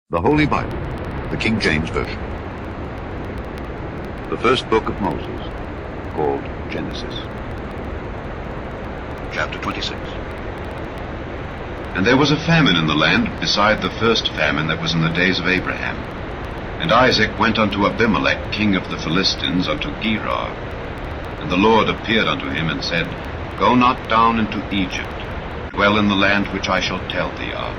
The Holy Bible, the King James Version. The first book of Moses, called Genesis. Chapter 26. And there was a famine in the land beside the first famine that was in the days of Abraham. And Isaac went unto Abimelech, king of the Philistines, unto Gerar. And the Lord appeared unto him, and said, Go not down into Egypt, dwell in the land which I shall tell thee of.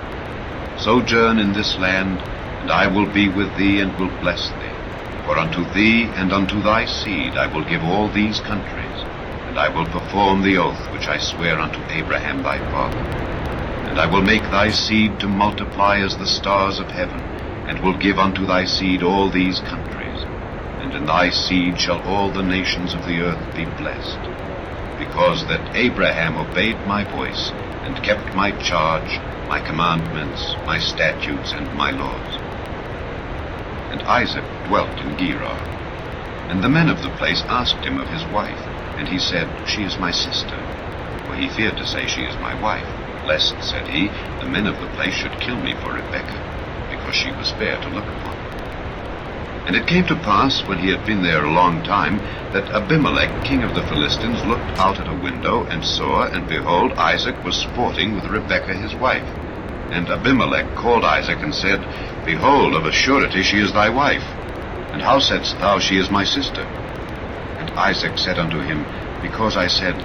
Sojourn in this land, and I will be with thee, and will bless thee. For unto thee and unto thy seed I will give all these countries, and I will perform the oath which I swear unto Abraham thy father. And I will make thy seed to multiply as the stars of heaven, and will give unto thy seed all these countries. And in thy seed shall all the nations of the earth be blessed, because that Abraham obeyed my voice, and kept my charge, my commandments, my statutes, and my laws. And Isaac dwelt in Gerar. And the men of the place asked him of his wife, and he said, She is my sister. For he feared to say, She is my wife, lest, said he, the men of the place should kill me for Rebekah, because she was fair to look upon. And it came to pass, when he had been there a long time, that Abimelech, king of the Philistines, looked out at a window, and saw, and behold, Isaac was sporting with Rebekah his wife. And Abimelech called Isaac, and said, Behold, of a surety she is thy wife. And how saidst thou, She is my sister? And Isaac said unto him, Because I said,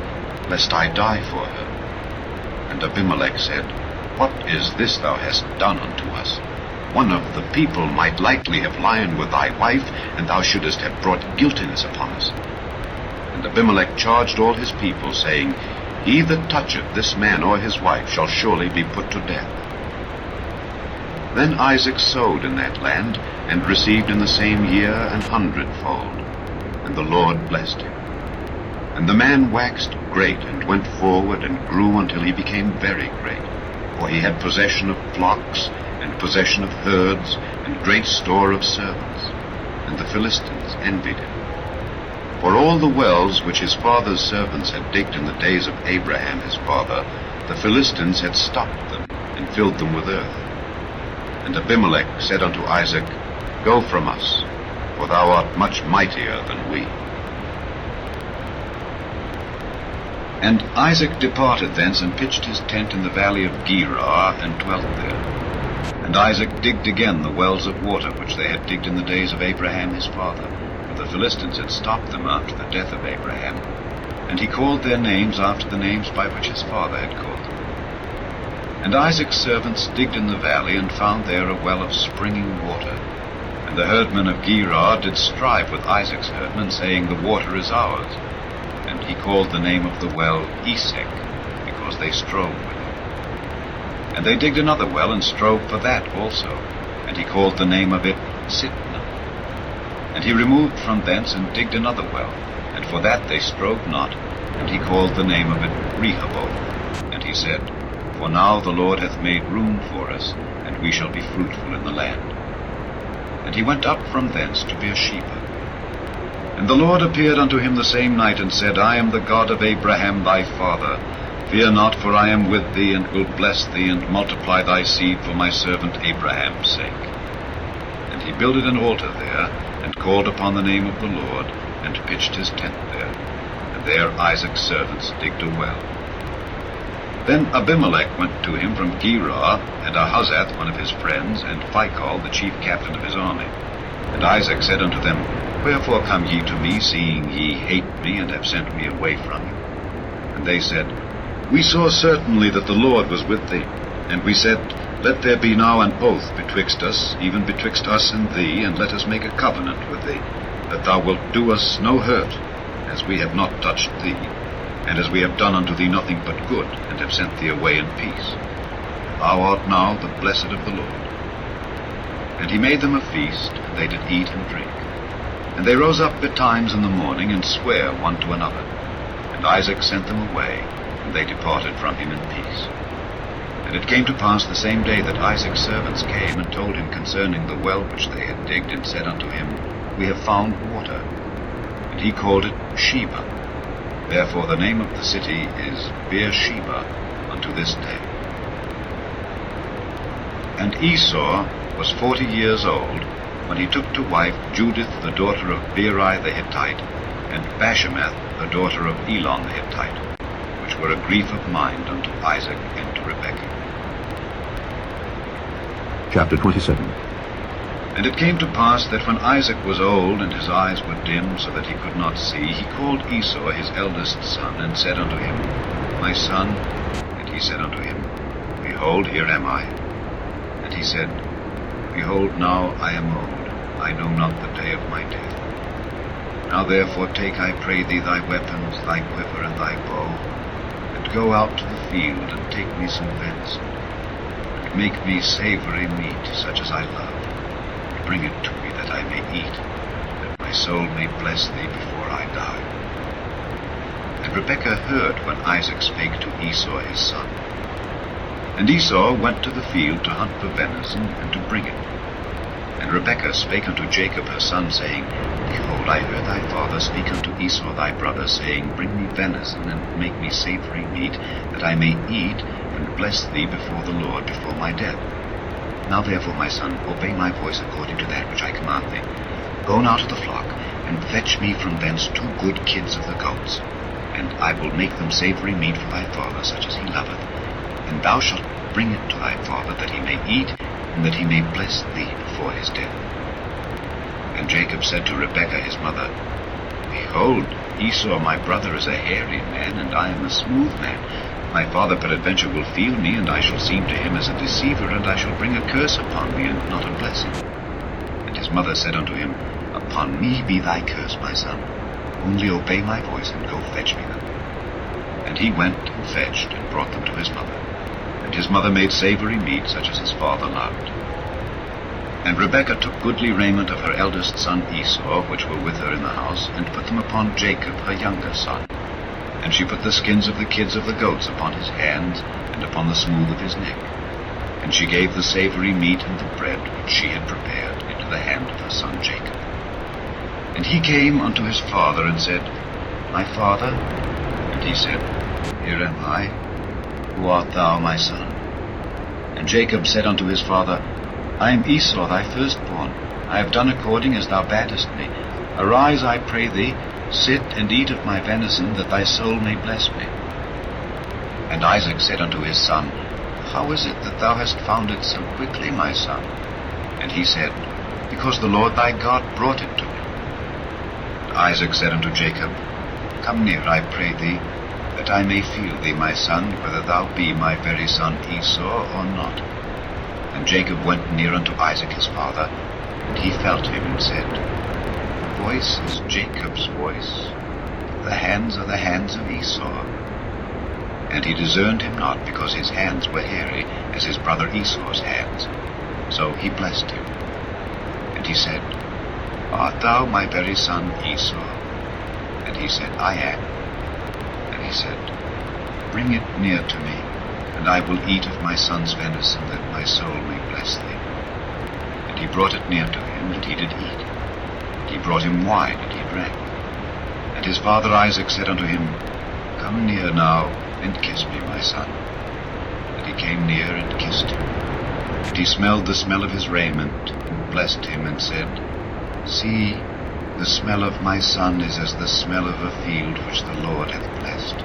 Lest I die for her. And Abimelech said, What is this thou hast done unto us? One of the people might likely have lain with thy wife, and thou shouldest have brought guiltiness upon us. And Abimelech charged all his people, saying, He that toucheth this man or his wife shall surely be put to death. Then Isaac sowed in that land, and received in the same year 100-fold. And the Lord blessed him. And the man waxed great, and went forward, and grew until he became very great. For he had possession of flocks, and possession of herds, and great store of servants. And the Philistines envied him. For all the wells which his father's servants had digged in the days of Abraham his father, the Philistines had stopped them, and filled them with earth. And Abimelech said unto Isaac, Go from us, for thou art much mightier than we. And Isaac departed thence, and pitched his tent in the valley of Gerar, and dwelt there. And Isaac digged again the wells of water which they had digged in the days of Abraham his father, for the Philistines had stopped them after the death of Abraham. And he called their names after the names by which his father had called them. And Isaac's servants digged in the valley, and found there a well of springing water. And the herdmen of Gerar did strive with Isaac's herdmen, saying, The water is ours. And he called the name of the well Esek, because they strove with him. And they digged another well, and strove for that also, and he called the name of it Sitnah. And he removed from thence, and digged another well, and for that they strove not, and he called the name of it Rehoboth. And he said, For now the Lord hath made room for us, and we shall be fruitful in the land. And he went up from thence to Beersheba. And the Lord appeared unto him the same night, and said, I am the God of Abraham thy father. Fear not, for I am with thee, and will bless thee, and multiply thy seed for my servant Abraham's sake. And he builded an altar there, and called upon the name of the Lord, and pitched his tent there. And there Isaac's servants digged a well. Then Abimelech went to him from Gerar, and Ahuzzath one of his friends, and Phicol the chief captain of his army. And Isaac said unto them, Wherefore come ye to me, seeing ye hate me, and have sent me away from you? And they said, We saw certainly that the Lord was with thee. And we said, Let there be now an oath betwixt us, even betwixt us and thee, and let us make a covenant with thee, that thou wilt do us no hurt, as we have not touched thee, and as we have done unto thee nothing but good, and have sent thee away in peace. Thou art now the blessed of the Lord. And he made them a feast, and they did eat and drink. And they rose up betimes in the morning, and sware one to another. And Isaac sent them away, and they departed from him in peace. And it came to pass the same day that Isaac's servants came, and told him concerning the well which they had digged, and said unto him, We have found water. And he called it Sheba. Therefore the name of the city is Beersheba unto this day. And Esau was 40 years old when he took to wife Judith the daughter of Beeri the Hittite, and Bashemath the daughter of Elon the Hittite, which were a grief of mind unto Isaac and to Rebekah. Chapter 27. And it came to pass that when Isaac was old, and his eyes were dim, so that he could not see, he called Esau his eldest son, and said unto him, My son. And he said unto him, Behold, here am I. And he said, Behold, now I am old, I know not the day of my death. Now therefore take, I pray thee, thy weapons, thy quiver, and thy bow, and go out to the field, and take me some venison, and make me savory meat, such as I love, and bring it to me, that I may eat, that my soul may bless thee before I die. And Rebekah heard when Isaac spake to Esau his son. And Esau went to the field to hunt for venison, and to bring it. And Rebekah spake unto Jacob her son, saying, Behold, I heard thy father speak unto Esau thy brother, saying, Bring me venison, and make me savory meat, that I may eat, and bless thee before the Lord before my death. Now therefore, my son, obey my voice according to that which I command thee. Go now to the flock, and fetch me from thence 2 good kids of the goats, and I will make them savory meat for thy father, such as he loveth. And thou shalt bring it to thy father, that he may eat, and that he may bless thee before his death. And Jacob said to Rebekah his mother, Behold, Esau my brother is a hairy man, and I am a smooth man. My father peradventure will feel me, and I shall seem to him as a deceiver, and I shall bring a curse upon me, and not a blessing. And his mother said unto him, Upon me be thy curse, my son. Only obey my voice, and go fetch me them. And he went and fetched, and brought them to his mother. And his mother made savory meat, such as his father loved. And Rebekah took goodly raiment of her eldest son Esau, which were with her in the house, and put them upon Jacob her younger son. And she put the skins of the kids of the goats upon his hands, and upon the smooth of his neck. And she gave the savory meat and the bread which she had prepared into the hand of her son Jacob. And he came unto his father, and said, My father? And he said, Here am I. Who art thou, my son? And Jacob said unto his father, I am Esau thy firstborn. I have done according as thou badest me. Arise, I pray thee, sit and eat of my venison, that thy soul may bless me. And Isaac said unto his son, How is it that thou hast found it so quickly, my son? And he said, Because the Lord thy God brought it to me. And Isaac said unto Jacob, Come near, I pray thee, that I may feel thee, my son, whether thou be my very son Esau or not. And Jacob went near unto Isaac his father, and he felt him, and said, The voice is Jacob's voice, the hands are the hands of Esau. And he discerned him not, because his hands were hairy, as his brother Esau's hands. So he blessed him. And he said, Art thou my very son Esau? And he said, I am. And he said, Bring it near to me, and I will eat of my son's venison, that my soul may bless thee. And he brought it near to him, and he did eat. And he brought him wine, and he drank. And his father Isaac said unto him, Come near now, and kiss me, my son. And he came near and kissed him. And he smelled the smell of his raiment, and blessed him, and said, See, the smell of my son is as the smell of a field which the Lord hath blessed.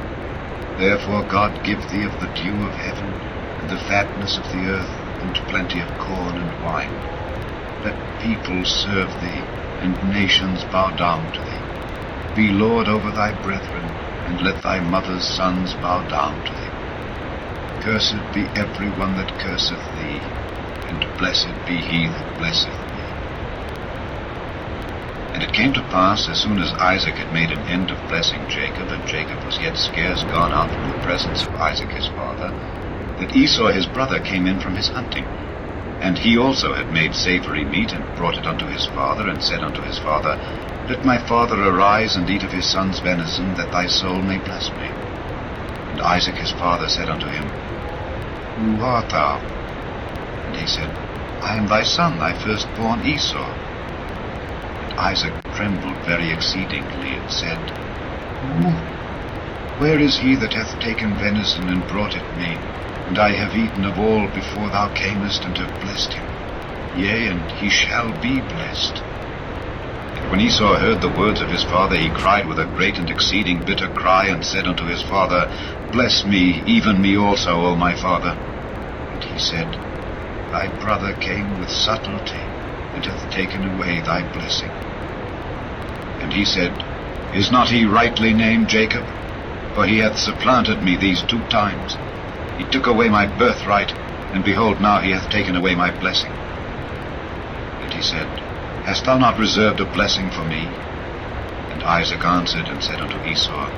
Therefore God give thee of the dew of heaven, and the fatness of the earth, and plenty of corn and wine. Let peoples serve thee, and nations bow down to thee. Be Lord over thy brethren, and let thy mother's sons bow down to thee. Cursed be every one that curseth thee, and blessed be he that blesseth thee. And it came to pass, as soon as Isaac had made an end of blessing Jacob, and Jacob was yet scarce gone out from the presence of Isaac his father, that Esau his brother came in from his hunting. And he also had made savory meat, and brought it unto his father, and said unto his father, Let my father arise, and eat of his son's venison, that thy soul may bless me. And Isaac his father said unto him, Who art thou? And he said, I am thy son, thy firstborn Esau. Isaac trembled very exceedingly, and said, Where is he that hath taken venison, and brought it me? And I have eaten of all before thou camest, and have blessed him. yea, and he shall be blessed. And when Esau heard the words of his father, he cried with a great and exceeding bitter cry, and said unto his father, Bless me, even me also, O my father. And he said, Thy brother came with subtlety, and hath taken away thy blessing. And he said, Is not he rightly named Jacob? For he hath supplanted me these 2 times. He took away my birthright, and behold, now he hath taken away my blessing. And he said, Hast thou not reserved a blessing for me? And Isaac answered and said unto Esau,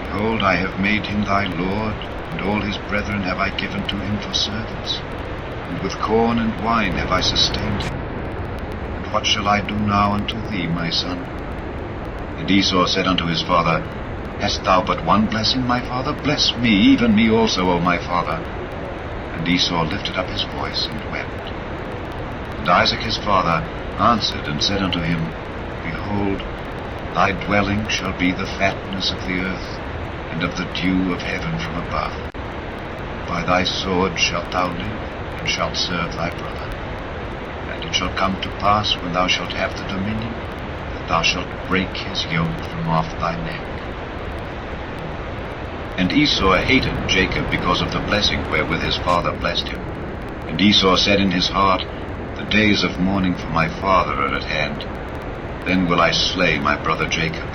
Behold, I have made him thy lord, and all his brethren have I given to him for servants, and with corn and wine have I sustained him. And what shall I do now unto thee, my son? And Esau said unto his father, Hast thou but one blessing, my father? Bless me, even me also, O my father. And Esau lifted up his voice and wept. And Isaac his father answered and said unto him, Behold, thy dwelling shall be the fatness of the earth, and of the dew of heaven from above. By thy sword shalt thou live, and shalt serve thy brother. And it shall come to pass, when thou shalt have the dominion, that thou shalt break his yoke from off thy neck. And Esau hated Jacob because of the blessing wherewith his father blessed him. And Esau said in his heart, The days of mourning for my father are at hand. Then will I slay my brother Jacob.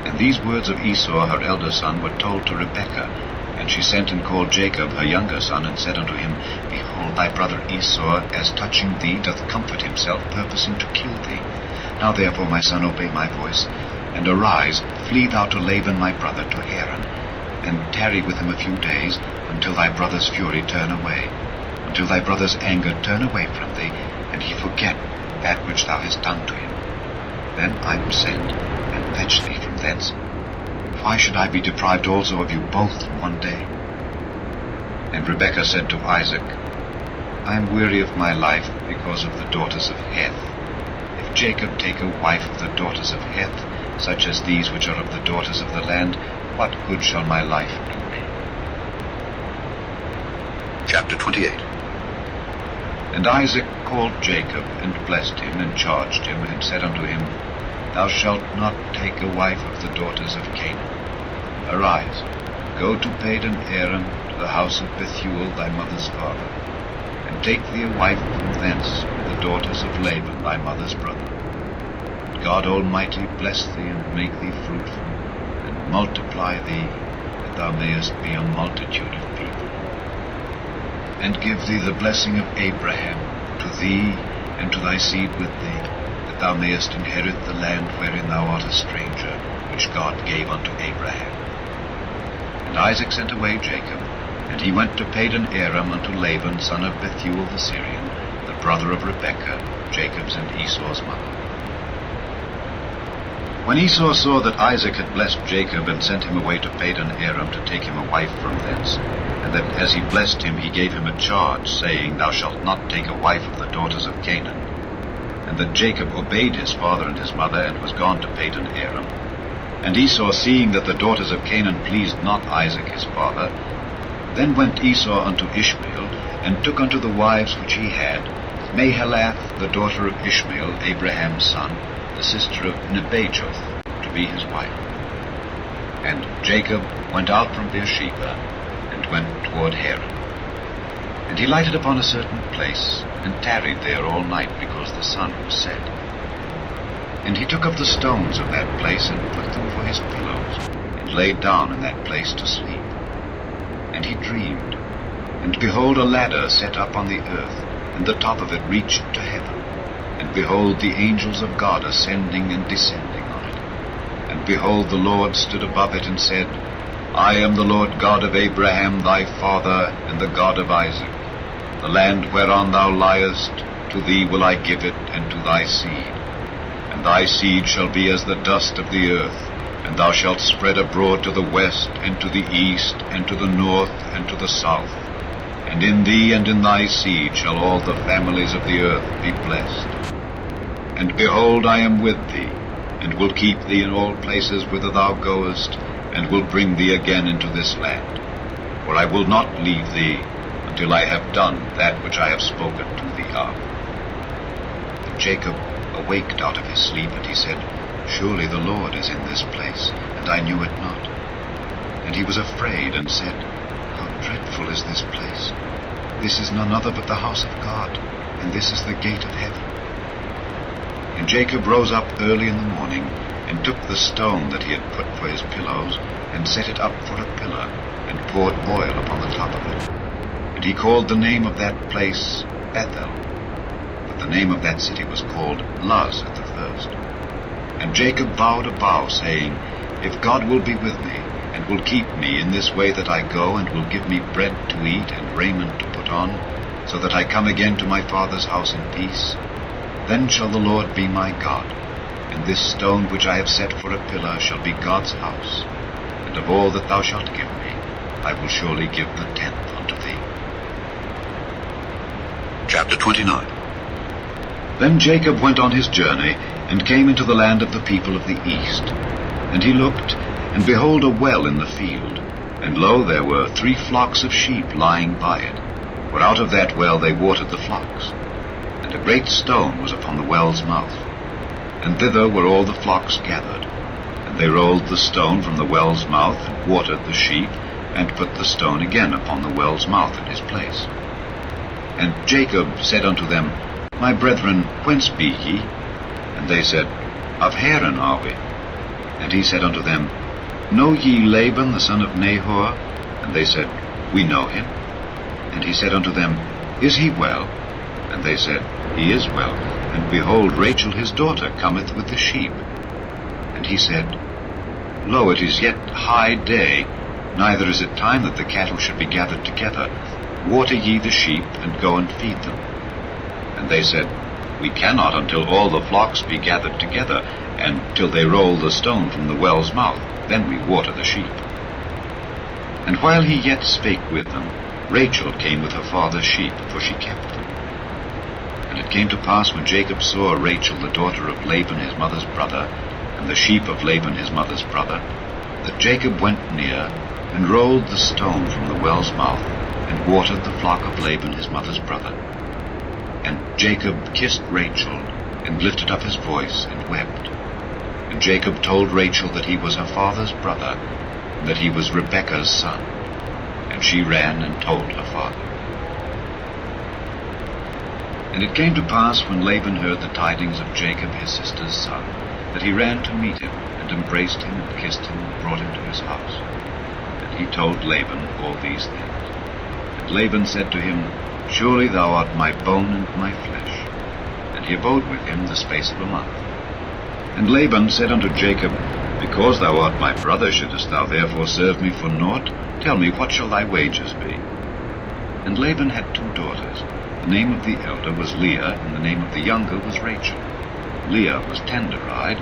And these words of Esau her elder son were told to Rebekah. And she sent and called Jacob her younger son, and said unto him, Behold, thy brother Esau, as touching thee, doth comfort himself, purposing to kill thee. Now therefore, my son, obey my voice, and arise, flee thou to Laban my brother, to Haran, and tarry with him a few days, until thy brother's fury turn away, until thy brother's anger turn away from thee, and he forget that which thou hast done to him. Then I will send, and fetch thee from thence. Why should I be deprived also of you both in one day? And Rebekah said to Isaac, I am weary of my life because of the daughters of Heth. If Jacob take a wife of the daughters of Heth, such as these which are of the daughters of the land, what good shall my life do me? Chapter 28. And Isaac called Jacob, and blessed him, and charged him, and said unto him, Thou shalt not take a wife of the daughters of Canaan. Arise, go to Padan Aram, to the house of Bethuel thy mother's father, and take thee a wife from thence, the daughters of Laban thy mother's brother. God Almighty bless thee, and make thee fruitful, and multiply thee, that thou mayest be a multitude of people. And give thee the blessing of Abraham, to thee, and to thy seed with thee, that thou mayest inherit the land wherein thou art a stranger, which God gave unto Abraham. And Isaac sent away Jacob, and he went to Padan Aram unto Laban, son of Bethuel the Syrian, the brother of Rebekah, Jacob's and Esau's mother. When Esau saw that Isaac had blessed Jacob, and sent him away to Padan Aram to take him a wife from thence, and that as he blessed him he gave him a charge, saying, Thou shalt not take a wife of the daughters of Canaan, and that Jacob obeyed his father and his mother, and was gone to Padan Aram. And Esau, seeing that the daughters of Canaan pleased not Isaac his father, then went Esau unto Ishmael, and took unto the wives which he had Mahalath, the daughter of Ishmael, Abraham's son, the sister of Nebajoth, to be his wife. And Jacob went out from Beersheba, and went toward Haran. And he lighted upon a certain place, and tarried there all night, because the sun was set. And he took of the stones of that place, and put them for his pillows, and laid down in that place to sleep. And he dreamed, and behold, a ladder set up on the earth, and the top of it reached to heaven. And behold, the angels of God ascending and descending on it. And behold, the Lord stood above it, and said, I am the Lord God of Abraham thy father, and the God of Isaac. The land whereon thou liest, to thee will I give it, and to thy seed. And thy seed shall be as the dust of the earth, and thou shalt spread abroad to the west, and to the east, and to the north, and to the south. And in thee and in thy seed shall all the families of the earth be blessed. And behold, I am with thee, and will keep thee in all places whither thou goest, and will bring thee again into this land. For I will not leave thee, until I have done that which I have spoken to thee of. And Jacob awaked out of his sleep, and he said, Surely the Lord is in this place, and I knew it not. And he was afraid, and said, How dreadful is this place! This is none other but the house of God, and this is the gate of heaven. And Jacob rose up early in the morning, and took the stone that he had put for his pillows, and set it up for a pillar, and poured oil upon the top of it. And he called the name of that place Bethel, but the name of that city was called Luz at the first. And Jacob vowed a vow, saying, If God will be with me, and will keep me in this way that I go, and will give me bread to eat and raiment to put on, so that I come again to my father's house in peace, then shall the Lord be my God, and this stone which I have set for a pillar shall be God's house. And of all that thou shalt give me, I will surely give the 10th unto thee. Chapter 29. Then Jacob went on his journey, and came into the land of the people of the east. And he looked, and behold a well in the field, and lo, there were 3 flocks of sheep lying by it, for out of that well they watered the flocks. And a great stone was upon the well's mouth, and thither were all the flocks gathered. And they rolled the stone from the well's mouth, and watered the sheep, and put the stone again upon the well's mouth in his place. And Jacob said unto them, My brethren, whence be ye? And they said, Of Haran are we. And he said unto them, Know ye Laban the son of Nahor? And they said, We know him. And he said unto them, Is he well? And they said, He is well. And behold, Rachel his daughter cometh with the sheep. And he said, Lo, it is yet high day, neither is it time that the cattle should be gathered together. Water ye the sheep, and go and feed them. And they said, We cannot until all the flocks be gathered together, and till they roll the stone from the well's mouth, then we water the sheep. And while he yet spake with them, Rachel came with her father's sheep, for she kept them. And it came to pass, when Jacob saw Rachel the daughter of Laban his mother's brother, and the sheep of Laban his mother's brother, that Jacob went near, and rolled the stone from the well's mouth, and watered the flock of Laban his mother's brother. And Jacob kissed Rachel, and lifted up his voice, and wept. And Jacob told Rachel that he was her father's brother, and that he was Rebekah's son. And she ran and told her father. And it came to pass, when Laban heard the tidings of Jacob his sister's son, that he ran to meet him, and embraced him, and kissed him, and brought him to his house. And he told Laban all these things. And Laban said to him, Surely thou art my bone and my flesh. And he abode with him the space of a month. And Laban said unto Jacob, Because thou art my brother, shouldest thou therefore serve me for naught? Tell me, what shall thy wages be? And Laban had 2 daughters. The name of the elder was Leah, and the name of the younger was Rachel. Leah was tender-eyed,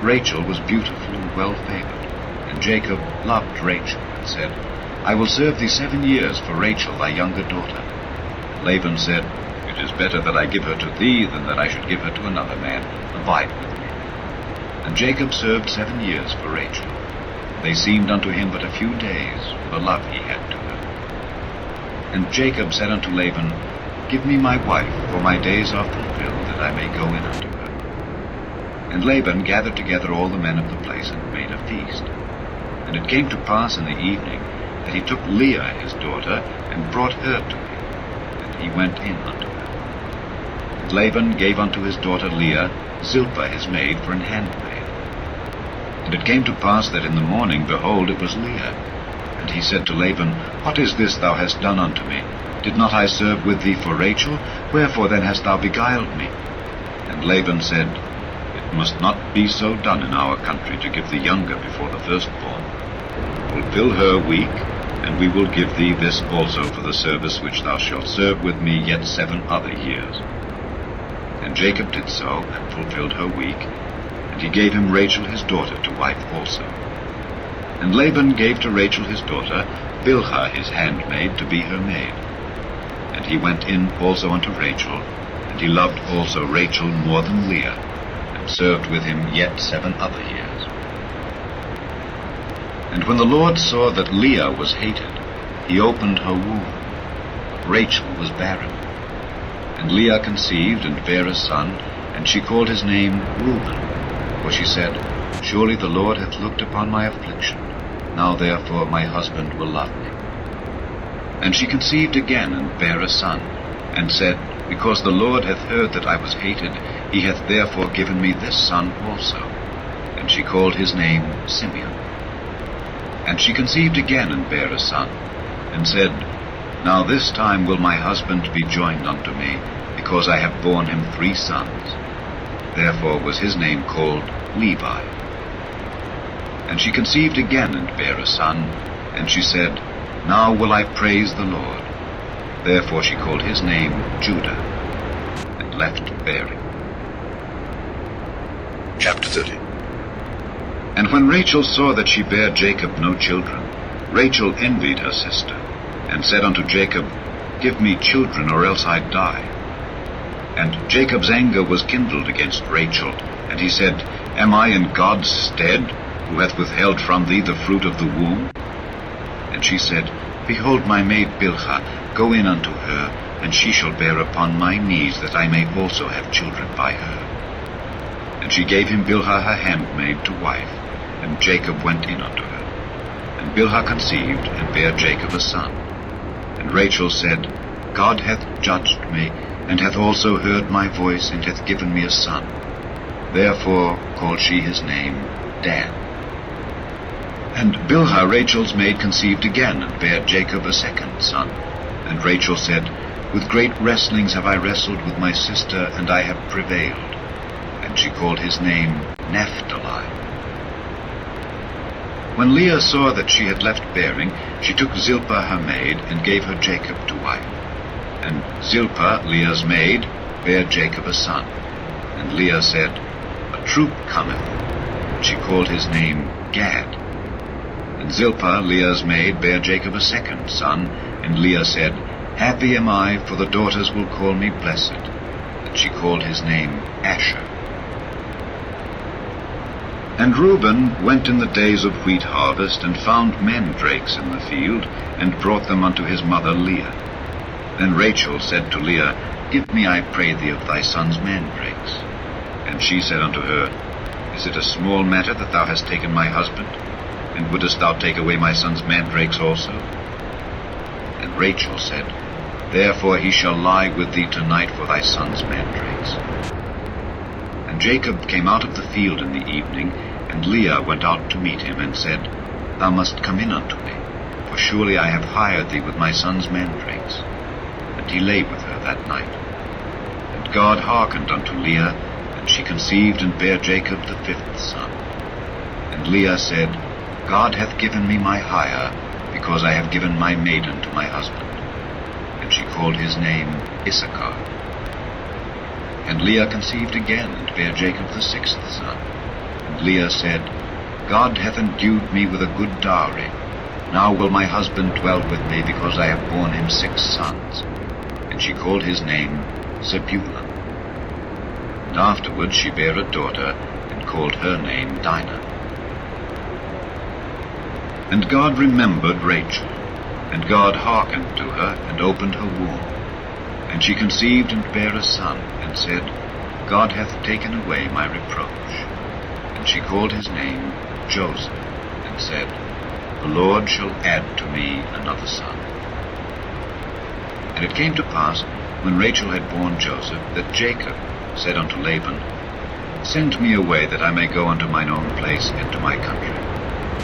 Rachel was beautiful and well-favored. And Jacob loved Rachel, and said, I will serve thee 7 years for Rachel thy younger daughter. Laban said, It is better that I give her to thee than that I should give her to another man. Abide with me. And Jacob served 7 years for Rachel. They seemed unto him but a few days, for the love he had to her. And Jacob said unto Laban, Give me my wife, for my days are fulfilled, that I may go in unto her. And Laban gathered together all the men of the place, and made a feast. And it came to pass in the evening, that he took Leah his daughter, and brought her to him. And he went in unto her. And Laban gave unto his daughter Leah Zilpah his maid for an handmaid. And it came to pass that in the morning, behold, it was Leah. And he said to Laban, What is this thou hast done unto me? Did not I serve with thee for Rachel? Wherefore then hast thou beguiled me? And Laban said, It must not be so done in our country, to give the younger before the firstborn. Fulfill her week, and we will give thee this also for the service which thou shalt serve with me yet 7 other years. And Jacob did so, and fulfilled her week, and he gave him Rachel his daughter to wife also. And Laban gave to Rachel his daughter Bilhah his handmaid to be her maid. And he went in also unto Rachel, and he loved also Rachel more than Leah, and served with him yet 7 other years. And when the Lord saw that Leah was hated, he opened her womb. Rachel was barren. And Leah conceived and bare a son, and she called his name Reuben. For she said, Surely the Lord hath looked upon my affliction. Now therefore my husband will love me. And she conceived again, and bare a son, and said, Because the Lord hath heard that I was hated, he hath therefore given me this son also. And she called his name Simeon. And she conceived again, and bare a son, and said, Now this time will my husband be joined unto me, because I have borne him 3 sons. Therefore was his name called Levi. And she conceived again, and bare a son, and she said, Now will I praise the Lord. Therefore she called his name Judah, and left bearing. Chapter 30. And when Rachel saw that she bare Jacob no children, Rachel envied her sister, and said unto Jacob, Give me children, or else I die. And Jacob's anger was kindled against Rachel, and he said, Am I in God's stead, who hath withheld from thee the fruit of the womb? And she said, Behold my maid Bilhah, go in unto her, and she shall bear upon my knees, that I may also have children by her. And she gave him Bilhah her handmaid to wife, and Jacob went in unto her. And Bilhah conceived, and bare Jacob a son. And Rachel said, God hath judged me, and hath also heard my voice, and hath given me a son. Therefore called she his name Dan. And Bilhah Rachel's maid conceived again, and bare Jacob a second son. And Rachel said, With great wrestlings have I wrestled with my sister, and I have prevailed. And she called his name Naphtali. When Leah saw that she had left bearing, she took Zilpah her maid, and gave her Jacob to wife. And Zilpah, Leah's maid, bare Jacob a son. And Leah said, A troop cometh. And she called his name Gad. And Zilpah, Leah's maid, bare Jacob a second son. And Leah said, Happy am I, for the daughters will call me blessed. And she called his name Asher. And Reuben went in the days of wheat harvest, and found mandrakes in the field, and brought them unto his mother Leah. Then Rachel said to Leah, Give me, I pray thee, of thy son's mandrakes. And she said unto her, Is it a small matter that thou hast taken my husband? And wouldest thou take away my son's mandrakes also? And Rachel said, Therefore he shall lie with thee tonight for thy son's mandrakes. And Jacob came out of the field in the evening, and Leah went out to meet him, and said, Thou must come in unto me, for surely I have hired thee with my son's mandrakes. And he lay with her that night. And God hearkened unto Leah, and she conceived and bare Jacob the 5th son. And Leah said, God hath given me my hire, because I have given my maiden to my husband. And she called his name Issachar. And Leah conceived again, and bare Jacob the 6th son. And Leah said, God hath endued me with a good dowry. Now will my husband dwell with me, because I have borne him 6 sons. And she called his name Zebulun. And afterward she bare a daughter, and called her name Dinah. And God remembered Rachel, and God hearkened to her, and opened her womb. And she conceived and bare a son, and said, God hath taken away my reproach. And she called his name Joseph, and said, The Lord shall add to me another son. And it came to pass, when Rachel had borne Joseph, that Jacob said unto Laban, Send me away, that I may go unto mine own place, and to my country.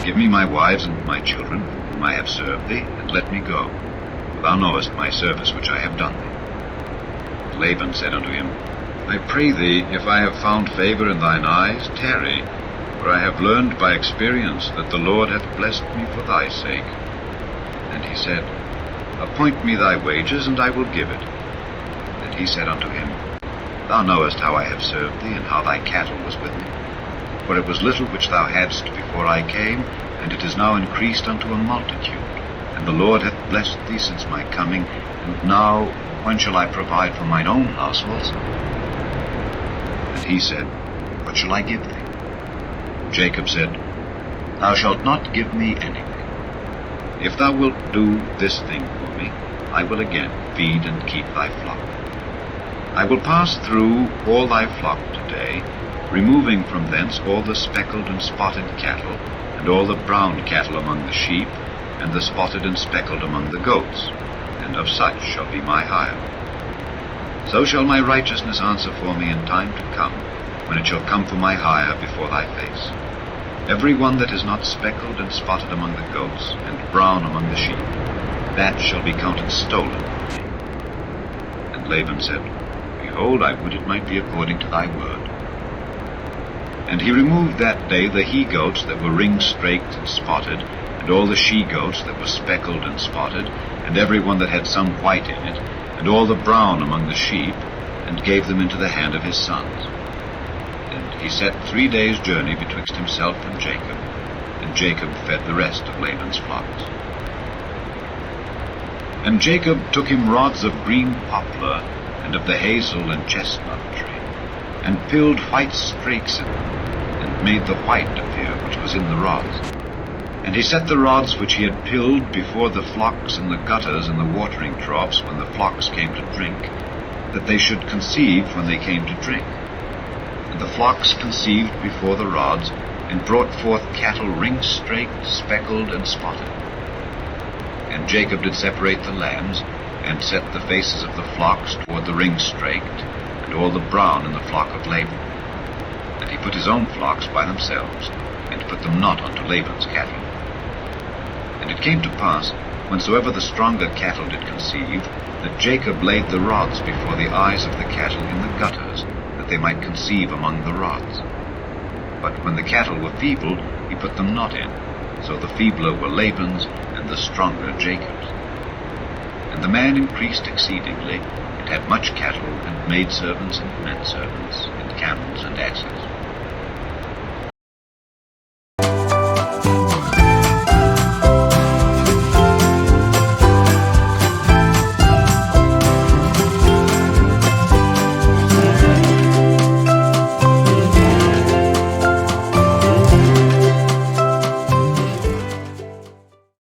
Give me my wives and my children, whom I have served thee, and let me go. For thou knowest my service which I have done thee. Laban said unto him, I pray thee, if I have found favor in thine eyes, tarry, for I have learned by experience that the Lord hath blessed me for thy sake. And he said, Appoint me thy wages, and I will give it. And he said unto him, Thou knowest how I have served thee, and how thy cattle was with me. For it was little which thou hadst before I came, and it is now increased unto a multitude. And the Lord hath blessed thee since my coming, and now when shall I provide for mine own house also? And he said, What shall I give thee? Jacob said, Thou shalt not give me anything. If thou wilt do this thing for me, I will again feed and keep thy flock. I will pass through all thy flock today, removing from thence all the speckled and spotted cattle, and all the brown cattle among the sheep, and the spotted and speckled among the goats, and of such shall be my hire. So shall my righteousness answer for me in time to come, when it shall come for my hire before thy face. Every one that is not speckled and spotted among the goats, and brown among the sheep, that shall be counted stolen from me. And Laban said, Behold, I would it might be according to thy word. And he removed that day the he-goats that were ring-straked and spotted, and all the she-goats that were speckled and spotted, and every one that had some white in it, and all the brown among the sheep, and gave them into the hand of his sons. And he set 3 days' journey betwixt himself and Jacob fed the rest of Laban's flocks. And Jacob took him rods of green poplar, and of the hazel and chestnut tree, and filled white strakes in them, and made the white appear which was in the rods. And he set the rods which he had pilled before the flocks in the gutters and the watering troughs when the flocks came to drink, that they should conceive when they came to drink. And the flocks conceived before the rods, and brought forth cattle ring-straked, speckled, and spotted. And Jacob did separate the lambs, and set the faces of the flocks toward the ring-straked, and all the brown in the flock of Laban. And he put his own flocks by themselves, and put them not unto Laban's cattle. And it came to pass, whensoever the stronger cattle did conceive, that Jacob laid the rods before the eyes of the cattle in the gutters, that they might conceive among the rods. But when the cattle were feeble, he put them not in, so the feebler were Laban's, and the stronger Jacob's. And the man increased exceedingly, and had much cattle, and maidservants and menservants, and camels and asses.